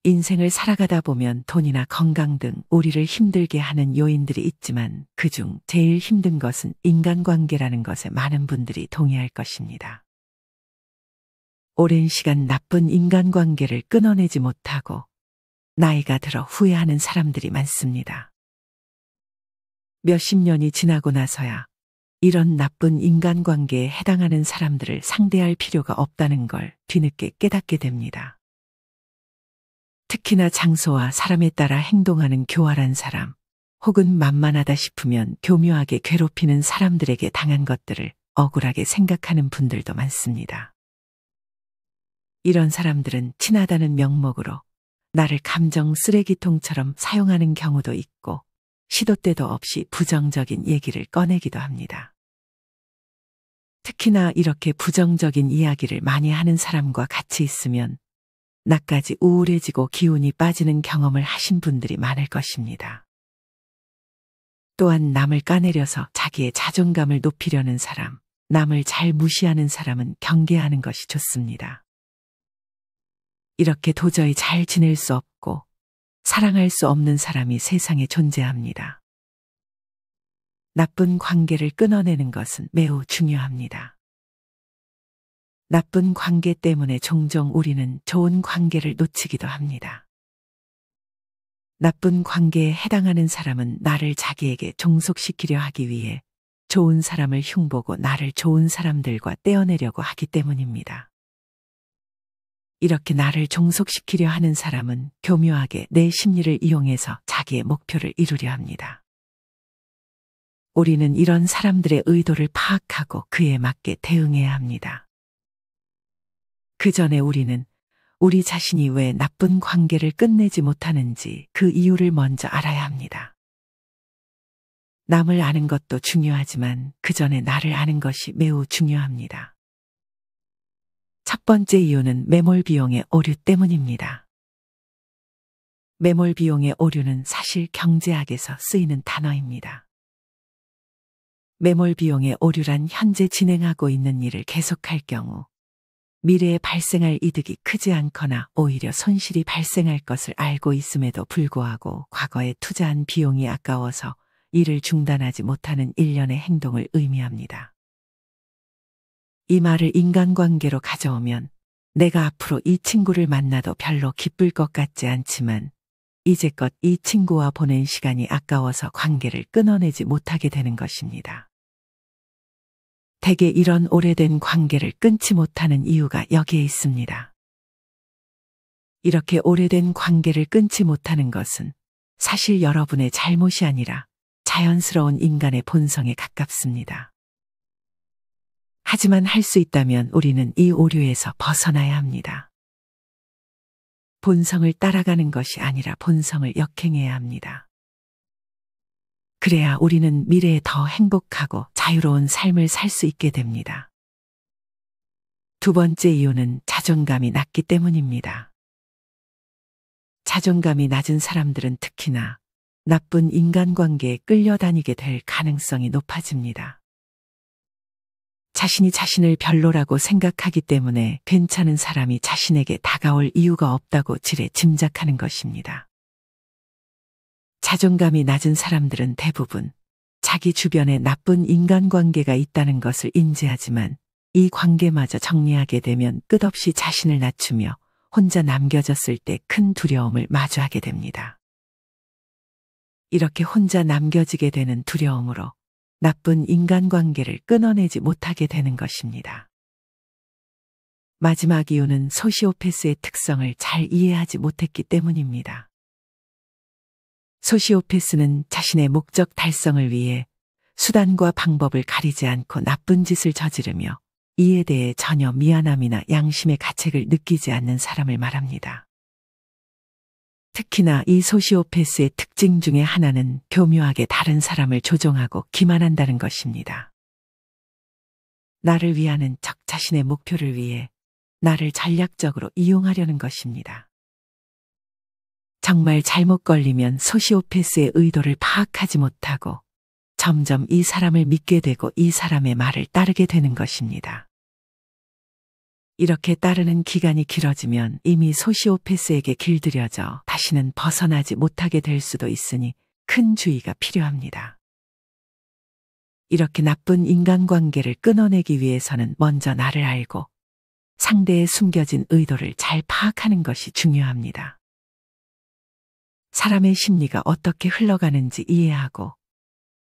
인생을 살아가다 보면 돈이나 건강 등 우리를 힘들게 하는 요인들이 있지만 그중 제일 힘든 것은 인간관계라는 것에 많은 분들이 동의할 것입니다. 오랜 시간 나쁜 인간관계를 끊어내지 못하고 나이가 들어 후회하는 사람들이 많습니다. 몇십 년이 지나고 나서야 이런 나쁜 인간관계에 해당하는 사람들을 상대할 필요가 없다는 걸 뒤늦게 깨닫게 됩니다. 특히나 장소와 사람에 따라 행동하는 교활한 사람, 혹은 만만하다 싶으면 교묘하게 괴롭히는 사람들에게 당한 것들을 억울하게 생각하는 분들도 많습니다. 이런 사람들은 친하다는 명목으로 나를 감정 쓰레기통처럼 사용하는 경우도 있고 시도 때도 없이 부정적인 얘기를 꺼내기도 합니다. 특히나 이렇게 부정적인 이야기를 많이 하는 사람과 같이 있으면 나까지 우울해지고 기운이 빠지는 경험을 하신 분들이 많을 것입니다. 또한 남을 까내려서 자기의 자존감을 높이려는 사람, 남을 잘 무시하는 사람은 경계하는 것이 좋습니다. 이렇게 도저히 잘 지낼 수 없고 사랑할 수 없는 사람이 세상에 존재합니다. 나쁜 관계를 끊어내는 것은 매우 중요합니다. 나쁜 관계 때문에 종종 우리는 좋은 관계를 놓치기도 합니다. 나쁜 관계에 해당하는 사람은 나를 자기에게 종속시키려 하기 위해 좋은 사람을 흉보고 나를 좋은 사람들과 떼어내려고 하기 때문입니다. 이렇게 나를 종속시키려 하는 사람은 교묘하게 내 심리를 이용해서 자기의 목표를 이루려 합니다. 우리는 이런 사람들의 의도를 파악하고 그에 맞게 대응해야 합니다. 그 전에 우리는 우리 자신이 왜 나쁜 관계를 끝내지 못하는지 그 이유를 먼저 알아야 합니다. 남을 아는 것도 중요하지만 그 전에 나를 아는 것이 매우 중요합니다. 첫 번째 이유는 매몰 비용의 오류 때문입니다. 매몰 비용의 오류는 사실 경제학에서 쓰이는 단어입니다. 매몰 비용의 오류란 현재 진행하고 있는 일을 계속할 경우 미래에 발생할 이득이 크지 않거나 오히려 손실이 발생할 것을 알고 있음에도 불구하고 과거에 투자한 비용이 아까워서 일을 중단하지 못하는 일련의 행동을 의미합니다. 이 말을 인간관계로 가져오면 내가 앞으로 이 친구를 만나도 별로 기쁠 것 같지 않지만 이제껏 이 친구와 보낸 시간이 아까워서 관계를 끊어내지 못하게 되는 것입니다. 대개 이런 오래된 관계를 끊지 못하는 이유가 여기에 있습니다. 이렇게 오래된 관계를 끊지 못하는 것은 사실 여러분의 잘못이 아니라 자연스러운 인간의 본성에 가깝습니다. 하지만 할 수 있다면 우리는 이 오류에서 벗어나야 합니다. 본성을 따라가는 것이 아니라 본성을 역행해야 합니다. 그래야 우리는 미래에 더 행복하고 자유로운 삶을 살 수 있게 됩니다. 두 번째 이유는 자존감이 낮기 때문입니다. 자존감이 낮은 사람들은 특히나 나쁜 인간관계에 끌려다니게 될 가능성이 높아집니다. 자신이 자신을 별로라고 생각하기 때문에 괜찮은 사람이 자신에게 다가올 이유가 없다고 지레 짐작하는 것입니다. 자존감이 낮은 사람들은 대부분 자기 주변에 나쁜 인간관계가 있다는 것을 인지하지만 이 관계마저 정리하게 되면 끝없이 자신을 낮추며 혼자 남겨졌을 때 큰 두려움을 마주하게 됩니다. 이렇게 혼자 남겨지게 되는 두려움으로 나쁜 인간관계를 끊어내지 못하게 되는 것입니다. 마지막 이유는 소시오패스의 특성을 잘 이해하지 못했기 때문입니다. 소시오패스는 자신의 목적 달성을 위해 수단과 방법을 가리지 않고 나쁜 짓을 저지르며 이에 대해 전혀 미안함이나 양심의 가책을 느끼지 않는 사람을 말합니다. 특히나 이 소시오패스의 특징 중에 하나는 교묘하게 다른 사람을 조종하고 기만한다는 것입니다. 나를 위하는 적 자신의 목표를 위해 나를 전략적으로 이용하려는 것입니다. 정말 잘못 걸리면 소시오패스의 의도를 파악하지 못하고 점점 이 사람을 믿게 되고 이 사람의 말을 따르게 되는 것입니다. 이렇게 따르는 기간이 길어지면 이미 소시오패스에게 길들여져 다시는 벗어나지 못하게 될 수도 있으니 큰 주의가 필요합니다. 이렇게 나쁜 인간관계를 끊어내기 위해서는 먼저 나를 알고 상대의 숨겨진 의도를 잘 파악하는 것이 중요합니다. 사람의 심리가 어떻게 흘러가는지 이해하고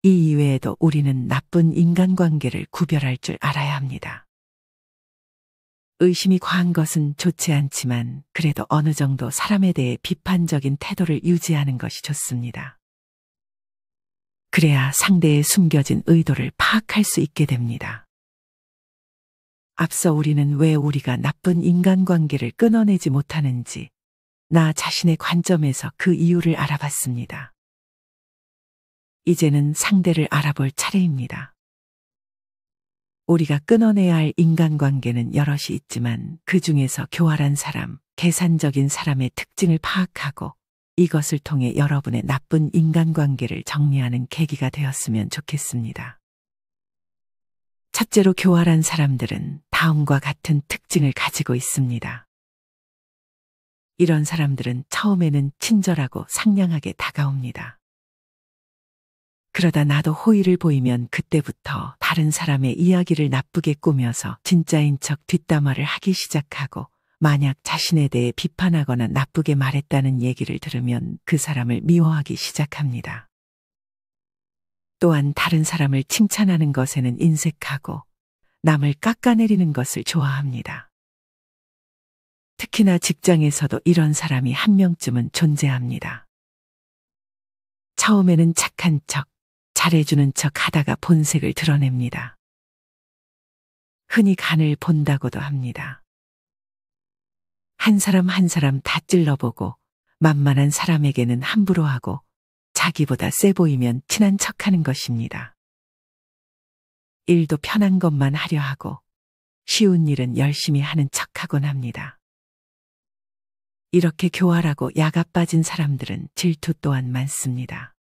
이 이외에도 우리는 나쁜 인간관계를 구별할 줄 알아야 합니다. 의심이 과한 것은 좋지 않지만 그래도 어느 정도 사람에 대해 비판적인 태도를 유지하는 것이 좋습니다. 그래야 상대의 숨겨진 의도를 파악할 수 있게 됩니다. 앞서 우리는 왜 우리가 나쁜 인간관계를 끊어내지 못하는지 나 자신의 관점에서 그 이유를 알아봤습니다. 이제는 상대를 알아볼 차례입니다. 우리가 끊어내야 할 인간관계는 여럿이 있지만 그 중에서 교활한 사람, 계산적인 사람의 특징을 파악하고 이것을 통해 여러분의 나쁜 인간관계를 정리하는 계기가 되었으면 좋겠습니다. 첫째로 교활한 사람들은 다음과 같은 특징을 가지고 있습니다. 이런 사람들은 처음에는 친절하고 상냥하게 다가옵니다. 그러다 나도 호의를 보이면 그때부터 다른 사람의 이야기를 나쁘게 꾸며서 진짜인 척 뒷담화를 하기 시작하고 만약 자신에 대해 비판하거나 나쁘게 말했다는 얘기를 들으면 그 사람을 미워하기 시작합니다. 또한 다른 사람을 칭찬하는 것에는 인색하고 남을 깎아내리는 것을 좋아합니다. 특히나 직장에서도 이런 사람이 한 명쯤은 존재합니다. 처음에는 착한 척, 잘해주는 척 하다가 본색을 드러냅니다. 흔히 간을 본다고도 합니다. 한 사람 한 사람 다 찔러보고 만만한 사람에게는 함부로 하고 자기보다 세 보이면 친한 척하는 것입니다. 일도 편한 것만 하려 하고 쉬운 일은 열심히 하는 척하곤 합니다. 이렇게 교활하고 야가 빠진 사람들은 질투 또한 많습니다.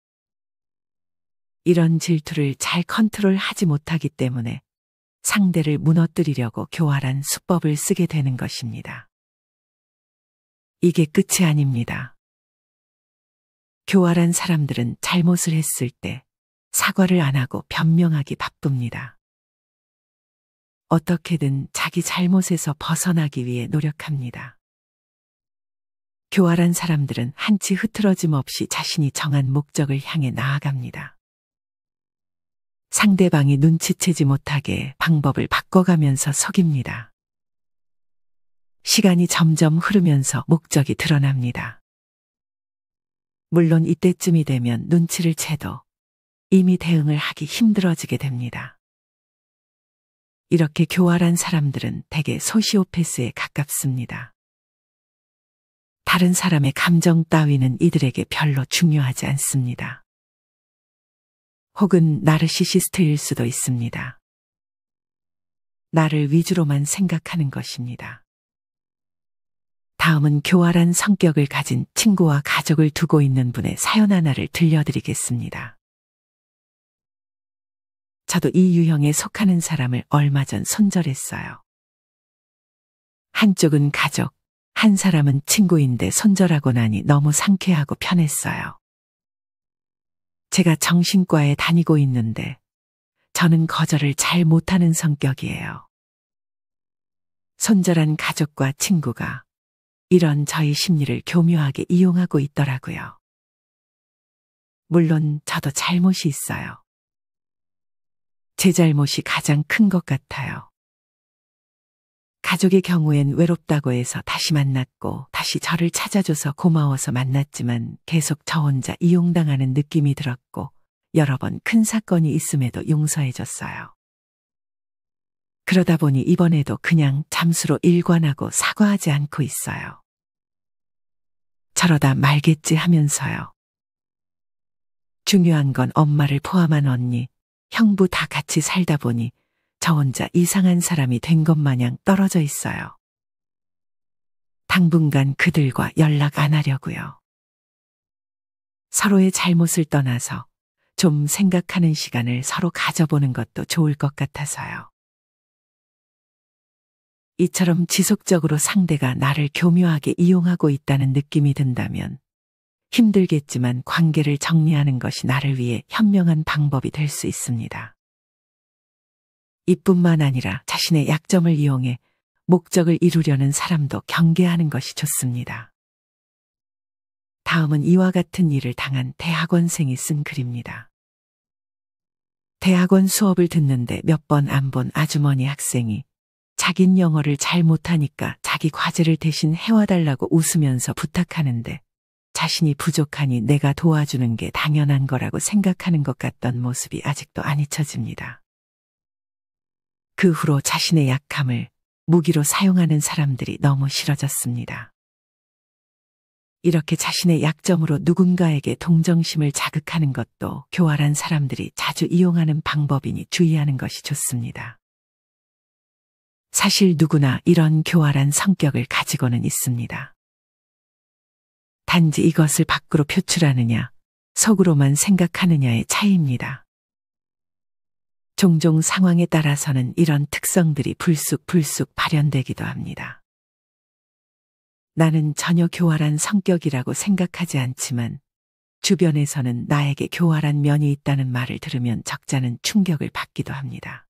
이런 질투를 잘 컨트롤하지 못하기 때문에 상대를 무너뜨리려고 교활한 수법을 쓰게 되는 것입니다. 이게 끝이 아닙니다. 교활한 사람들은 잘못을 했을 때 사과를 안 하고 변명하기 바쁩니다. 어떻게든 자기 잘못에서 벗어나기 위해 노력합니다. 교활한 사람들은 한치 흐트러짐 없이 자신이 정한 목적을 향해 나아갑니다. 상대방이 눈치채지 못하게 방법을 바꿔가면서 속입니다. 시간이 점점 흐르면서 목적이 드러납니다. 물론 이때쯤이 되면 눈치를 채도 이미 대응을 하기 힘들어지게 됩니다. 이렇게 교활한 사람들은 대개 소시오패스에 가깝습니다. 다른 사람의 감정 따위는 이들에게 별로 중요하지 않습니다. 혹은 나르시시스트일 수도 있습니다. 나를 위주로만 생각하는 것입니다. 다음은 교활한 성격을 가진 친구와 가족을 두고 있는 분의 사연 하나를 들려드리겠습니다. 저도 이 유형에 속하는 사람을 얼마 전 손절했어요. 한쪽은 가족, 한 사람은 친구인데 손절하고 나니 너무 상쾌하고 편했어요. 제가 정신과에 다니고 있는데 저는 거절을 잘 못하는 성격이에요. 손절한 가족과 친구가 이런 저희 심리를 교묘하게 이용하고 있더라고요. 물론 저도 잘못이 있어요. 제 잘못이 가장 큰 것 같아요. 가족의 경우엔 외롭다고 해서 다시 만났고 다시 저를 찾아줘서 고마워서 만났지만 계속 저 혼자 이용당하는 느낌이 들었고 여러 번 큰 사건이 있음에도 용서해줬어요. 그러다 보니 이번에도 그냥 잠수로 일관하고 사과하지 않고 있어요. 저러다 말겠지 하면서요. 중요한 건 엄마를 포함한 언니, 형부 다 같이 살다 보니 저 혼자 이상한 사람이 된 것 마냥 떨어져 있어요. 당분간 그들과 연락 안 하려고요. 서로의 잘못을 떠나서 좀 생각하는 시간을 서로 가져보는 것도 좋을 것 같아서요. 이처럼 지속적으로 상대가 나를 교묘하게 이용하고 있다는 느낌이 든다면 힘들겠지만 관계를 정리하는 것이 나를 위해 현명한 방법이 될 수 있습니다. 이뿐만 아니라 자신의 약점을 이용해 목적을 이루려는 사람도 경계하는 것이 좋습니다. 다음은 이와 같은 일을 당한 대학원생이 쓴 글입니다. 대학원 수업을 듣는데 몇 번 안 본 아주머니 학생이 자긴 영어를 잘 못하니까 자기 과제를 대신 해와달라고 웃으면서 부탁하는데 자신이 부족하니 내가 도와주는 게 당연한 거라고 생각하는 것 같던 모습이 아직도 안 잊혀집니다. 그 후로 자신의 약함을 무기로 사용하는 사람들이 너무 싫어졌습니다. 이렇게 자신의 약점으로 누군가에게 동정심을 자극하는 것도 교활한 사람들이 자주 이용하는 방법이니 주의하는 것이 좋습니다. 사실 누구나 이런 교활한 성격을 가지고는 있습니다. 단지 이것을 밖으로 표출하느냐, 속으로만 생각하느냐의 차이입니다. 종종 상황에 따라서는 이런 특성들이 불쑥불쑥 발현되기도 합니다. 나는 전혀 교활한 성격이라고 생각하지 않지만 주변에서는 나에게 교활한 면이 있다는 말을 들으면 적잖은 충격을 받기도 합니다.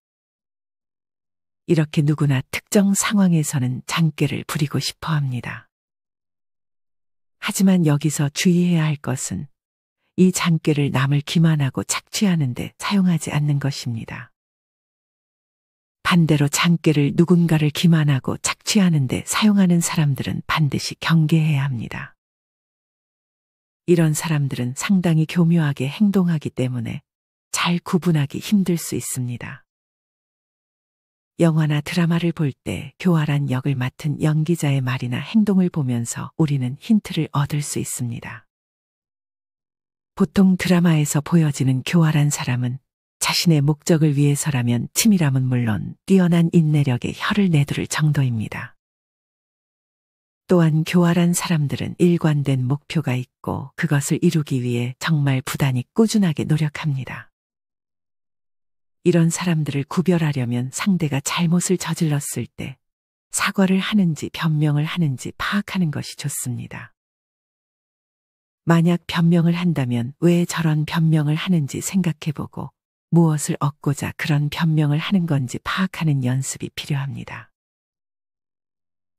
이렇게 누구나 특정 상황에서는 잔꾀를 부리고 싶어 합니다. 하지만 여기서 주의해야 할 것은 이 잔꾀를 남을 기만하고 착취하는 데 사용하지 않는 것입니다. 반대로 잔꾀를 누군가를 기만하고 착취하는 데 사용하는 사람들은 반드시 경계해야 합니다. 이런 사람들은 상당히 교묘하게 행동하기 때문에 잘 구분하기 힘들 수 있습니다. 영화나 드라마를 볼 때 교활한 역을 맡은 연기자의 말이나 행동을 보면서 우리는 힌트를 얻을 수 있습니다. 보통 드라마에서 보여지는 교활한 사람은 자신의 목적을 위해서라면 치밀함은 물론 뛰어난 인내력에 혀를 내두를 정도입니다. 또한 교활한 사람들은 일관된 목표가 있고 그것을 이루기 위해 정말 부단히 꾸준하게 노력합니다. 이런 사람들을 구별하려면 상대가 잘못을 저질렀을 때 사과를 하는지 변명을 하는지 파악하는 것이 좋습니다. 만약 변명을 한다면 왜 저런 변명을 하는지 생각해보고 무엇을 얻고자 그런 변명을 하는 건지 파악하는 연습이 필요합니다.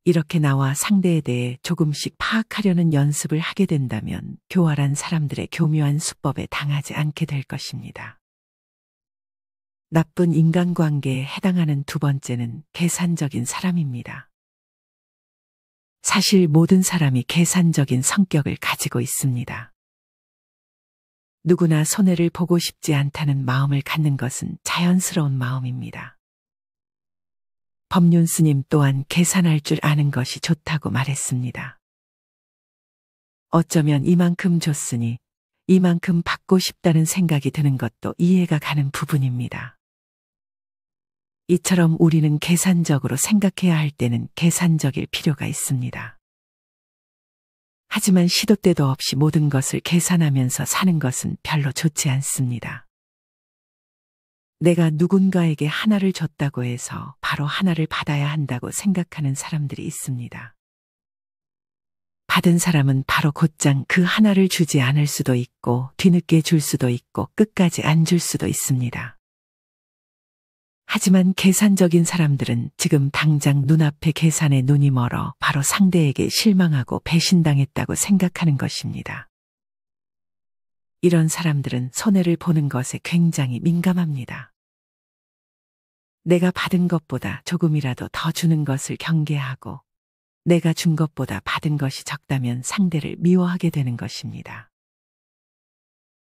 이렇게 나와 상대에 대해 조금씩 파악하려는 연습을 하게 된다면 교활한 사람들의 교묘한 수법에 당하지 않게 될 것입니다. 나쁜 인간관계에 해당하는 두 번째는 계산적인 사람입니다. 사실 모든 사람이 계산적인 성격을 가지고 있습니다. 누구나 손해를 보고 싶지 않다는 마음을 갖는 것은 자연스러운 마음입니다. 법륜 스님 또한 계산할 줄 아는 것이 좋다고 말했습니다. 어쩌면 이만큼 줬으니 이만큼 받고 싶다는 생각이 드는 것도 이해가 가는 부분입니다. 이처럼 우리는 계산적으로 생각해야 할 때는 계산적일 필요가 있습니다. 하지만 시도 때도 없이 모든 것을 계산하면서 사는 것은 별로 좋지 않습니다. 내가 누군가에게 하나를 줬다고 해서 바로 하나를 받아야 한다고 생각하는 사람들이 있습니다. 받은 사람은 바로 곧장 그 하나를 주지 않을 수도 있고 뒤늦게 줄 수도 있고 끝까지 안 줄 수도 있습니다. 하지만 계산적인 사람들은 지금 당장 눈앞의 계산에 눈이 멀어 바로 상대에게 실망하고 배신당했다고 생각하는 것입니다. 이런 사람들은 손해를 보는 것에 굉장히 민감합니다. 내가 받은 것보다 조금이라도 더 주는 것을 경계하고 내가 준 것보다 받은 것이 적다면 상대를 미워하게 되는 것입니다.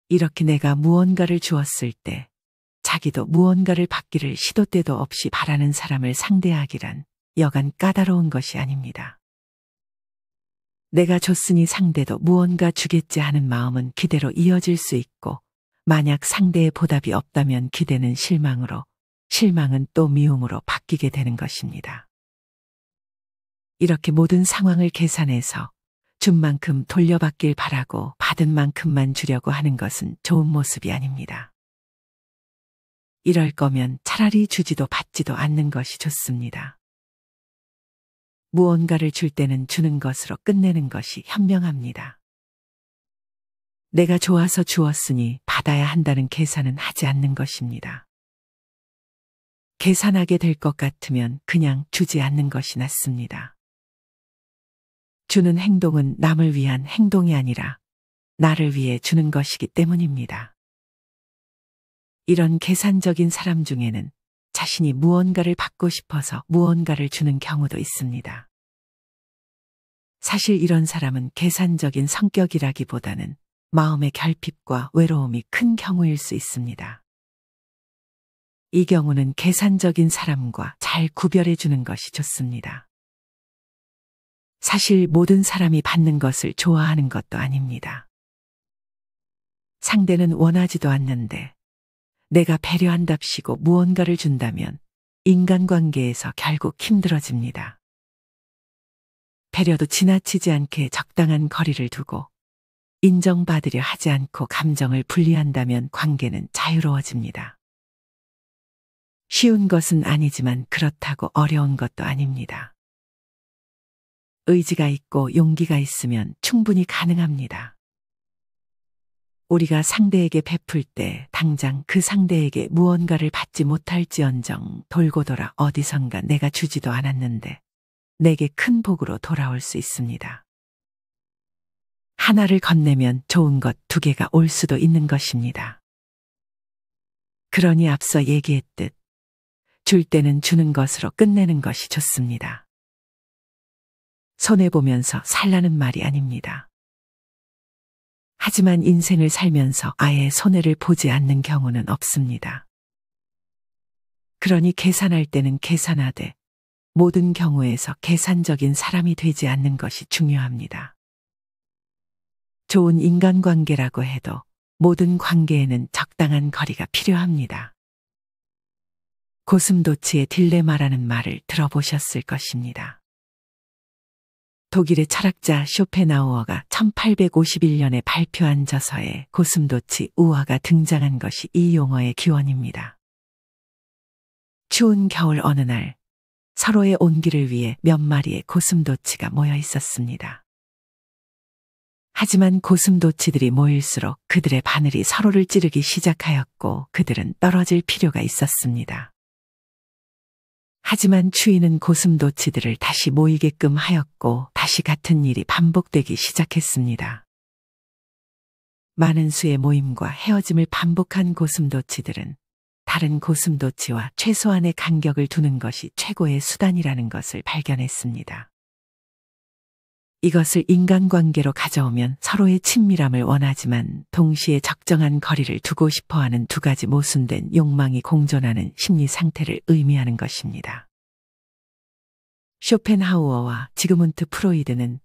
이렇게 내가 무언가를 주었을 때 자기도 무언가를 받기를 시도 때도 없이 바라는 사람을 상대하기란 여간 까다로운 것이 아닙니다. 내가 줬으니 상대도 무언가 주겠지 하는 마음은 기대로 이어질 수 있고 만약 상대의 보답이 없다면 기대는 실망으로 실망은 또 미움으로 바뀌게 되는 것입니다. 이렇게 모든 상황을 계산해서 준 만큼 돌려받길 바라고 받은 만큼만 주려고 하는 것은 좋은 모습이 아닙니다. 이럴 거면 차라리 주지도 받지도 않는 것이 좋습니다. 무언가를 줄 때는 주는 것으로 끝내는 것이 현명합니다. 내가 좋아서 주었으니 받아야 한다는 계산은 하지 않는 것입니다. 계산하게 될 것 같으면 그냥 주지 않는 것이 낫습니다. 주는 행동은 남을 위한 행동이 아니라 나를 위해 주는 것이기 때문입니다. 이런 계산적인 사람 중에는 자신이 무언가를 받고 싶어서 무언가를 주는 경우도 있습니다. 사실 이런 사람은 계산적인 성격이라기보다는 마음의 결핍과 외로움이 큰 경우일 수 있습니다. 이 경우는 계산적인 사람과 잘 구별해 주는 것이 좋습니다. 사실 모든 사람이 받는 것을 좋아하는 것도 아닙니다. 상대는 원하지도 않는데 내가 배려한답시고 무언가를 준다면 인간관계에서 결국 힘들어집니다. 배려도 지나치지 않게 적당한 거리를 두고 인정받으려 하지 않고 감정을 분리한다면 관계는 자유로워집니다. 쉬운 것은 아니지만 그렇다고 어려운 것도 아닙니다. 의지가 있고 용기가 있으면 충분히 가능합니다. 우리가 상대에게 베풀 때 당장 그 상대에게 무언가를 받지 못할지언정 돌고 돌아 어디선가 내가 주지도 않았는데 내게 큰 복으로 돌아올 수 있습니다. 하나를 건네면 좋은 것 2개가 올 수도 있는 것입니다. 그러니 앞서 얘기했듯 줄 때는 주는 것으로 끝내는 것이 좋습니다. 손해보면서 살라는 말이 아닙니다. 하지만 인생을 살면서 아예 손해를 보지 않는 경우는 없습니다. 그러니 계산할 때는 계산하되 모든 경우에서 계산적인 사람이 되지 않는 것이 중요합니다. 좋은 인간관계라고 해도 모든 관계에는 적당한 거리가 필요합니다. 고슴도치의 딜레마라는 말을 들어보셨을 것입니다. 독일의 철학자 쇼펜하우어가 1851년에 발표한 저서에 고슴도치 우화가 등장한 것이 이 용어의 기원입니다. 추운 겨울 어느 날 서로의 온기를 위해 몇 마리의 고슴도치가 모여 있었습니다. 하지만 고슴도치들이 모일수록 그들의 바늘이 서로를 찌르기 시작하였고 그들은 떨어질 필요가 있었습니다. 하지만 추위는 고슴도치들을 다시 모이게끔 하였고 다시 같은 일이 반복되기 시작했습니다. 많은 수의 모임과 헤어짐을 반복한 고슴도치들은 다른 고슴도치와 최소한의 간격을 두는 것이 최고의 수단이라는 것을 발견했습니다. 이것을 인간관계로 가져오면 서로의 친밀함을 원하지만 동시에 적정한 거리를 두고 싶어하는 2가지 모순된 욕망이 공존하는 심리 상태를 의미하는 것입니다. 쇼펜하우어와 지그문트 프로이드는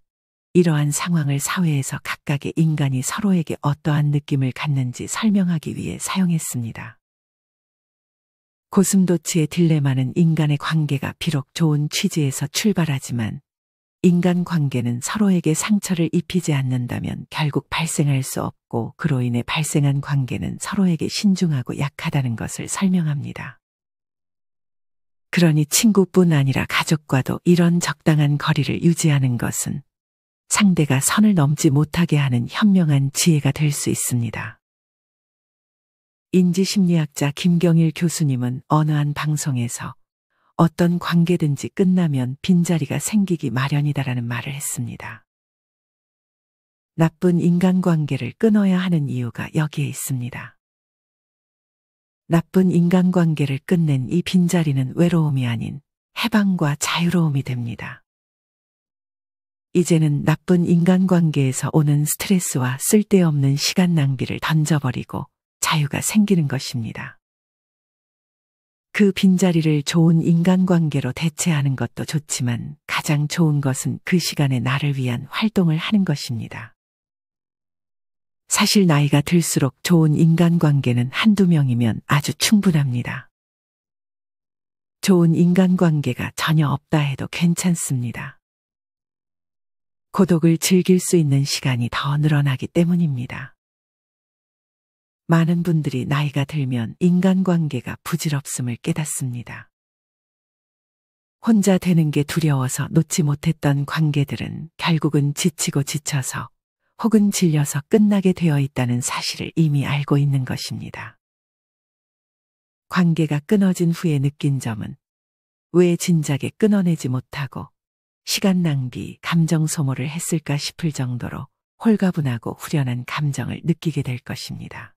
이러한 상황을 사회에서 각각의 인간이 서로에게 어떠한 느낌을 갖는지 설명하기 위해 사용했습니다. 고슴도치의 딜레마는 인간의 관계가 비록 좋은 취지에서 출발하지만 인간관계는 서로에게 상처를 입히지 않는다면 결국 발생할 수 없고 그로 인해 발생한 관계는 서로에게 신중하고 약하다는 것을 설명합니다. 그러니 친구뿐 아니라 가족과도 이런 적당한 거리를 유지하는 것은 상대가 선을 넘지 못하게 하는 현명한 지혜가 될 수 있습니다. 인지심리학자 김경일 교수님은 어느 한 방송에서 어떤 관계든지 끝나면 빈자리가 생기기 마련이다라는 말을 했습니다. 나쁜 인간관계를 끊어야 하는 이유가 여기에 있습니다. 나쁜 인간관계를 끝낸 이 빈자리는 외로움이 아닌 해방과 자유로움이 됩니다. 이제는 나쁜 인간관계에서 오는 스트레스와 쓸데없는 시간 낭비를 던져버리고 자유가 생기는 것입니다. 그 빈자리를 좋은 인간관계로 대체하는 것도 좋지만 가장 좋은 것은 그 시간에 나를 위한 활동을 하는 것입니다. 사실 나이가 들수록 좋은 인간관계는 1~2명이면 아주 충분합니다. 좋은 인간관계가 전혀 없다 해도 괜찮습니다. 고독을 즐길 수 있는 시간이 더 늘어나기 때문입니다. 많은 분들이 나이가 들면 인간관계가 부질없음을 깨닫습니다. 혼자 되는 게 두려워서 놓지 못했던 관계들은 결국은 지치고 지쳐서 혹은 질려서 끝나게 되어 있다는 사실을 이미 알고 있는 것입니다. 관계가 끊어진 후에 느낀 점은 왜 진작에 끊어내지 못하고 시간 낭비, 감정 소모를 했을까 싶을 정도로 홀가분하고 후련한 감정을 느끼게 될 것입니다.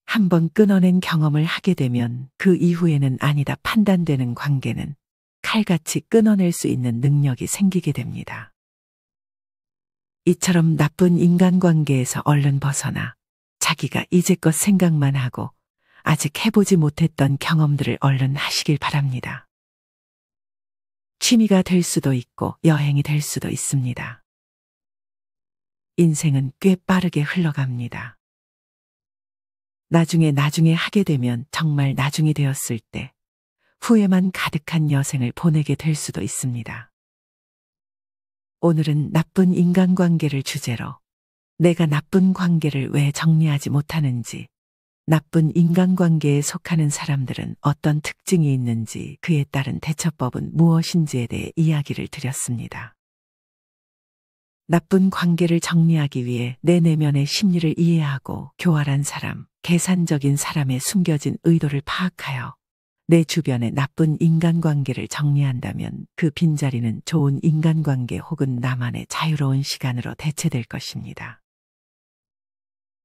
한번 끊어낸 경험을 하게 되면 그 이후에는 아니다 판단되는 관계는 칼같이 끊어낼 수 있는 능력이 생기게 됩니다. 이처럼 나쁜 인간관계에서 얼른 벗어나 자기가 이제껏 생각만 하고 아직 해보지 못했던 경험들을 얼른 하시길 바랍니다. 취미가 될 수도 있고 여행이 될 수도 있습니다. 인생은 꽤 빠르게 흘러갑니다. 나중에 하게 되면 정말 나중이 되었을 때 후회만 가득한 여생을 보내게 될 수도 있습니다. 오늘은 나쁜 인간관계를 주제로 내가 나쁜 관계를 왜 정리하지 못하는지, 나쁜 인간관계에 속하는 사람들은 어떤 특징이 있는지, 그에 따른 대처법은 무엇인지에 대해 이야기를 드렸습니다. 나쁜 관계를 정리하기 위해 내 내면의 심리를 이해하고 교활한 사람, 계산적인 사람의 숨겨진 의도를 파악하여 내 주변의 나쁜 인간관계를 정리한다면 그 빈자리는 좋은 인간관계 혹은 나만의 자유로운 시간으로 대체될 것입니다.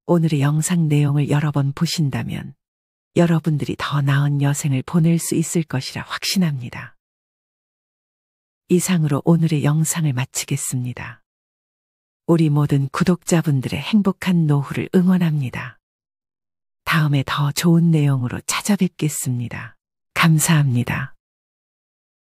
오늘의 영상 내용을 여러 번 보신다면 여러분들이 더 나은 여생을 보낼 수 있을 것이라 확신합니다. 이상으로 오늘의 영상을 마치겠습니다. 우리 모든 구독자분들의 행복한 노후를 응원합니다. 다음에 더 좋은 내용으로 찾아뵙겠습니다. 감사합니다.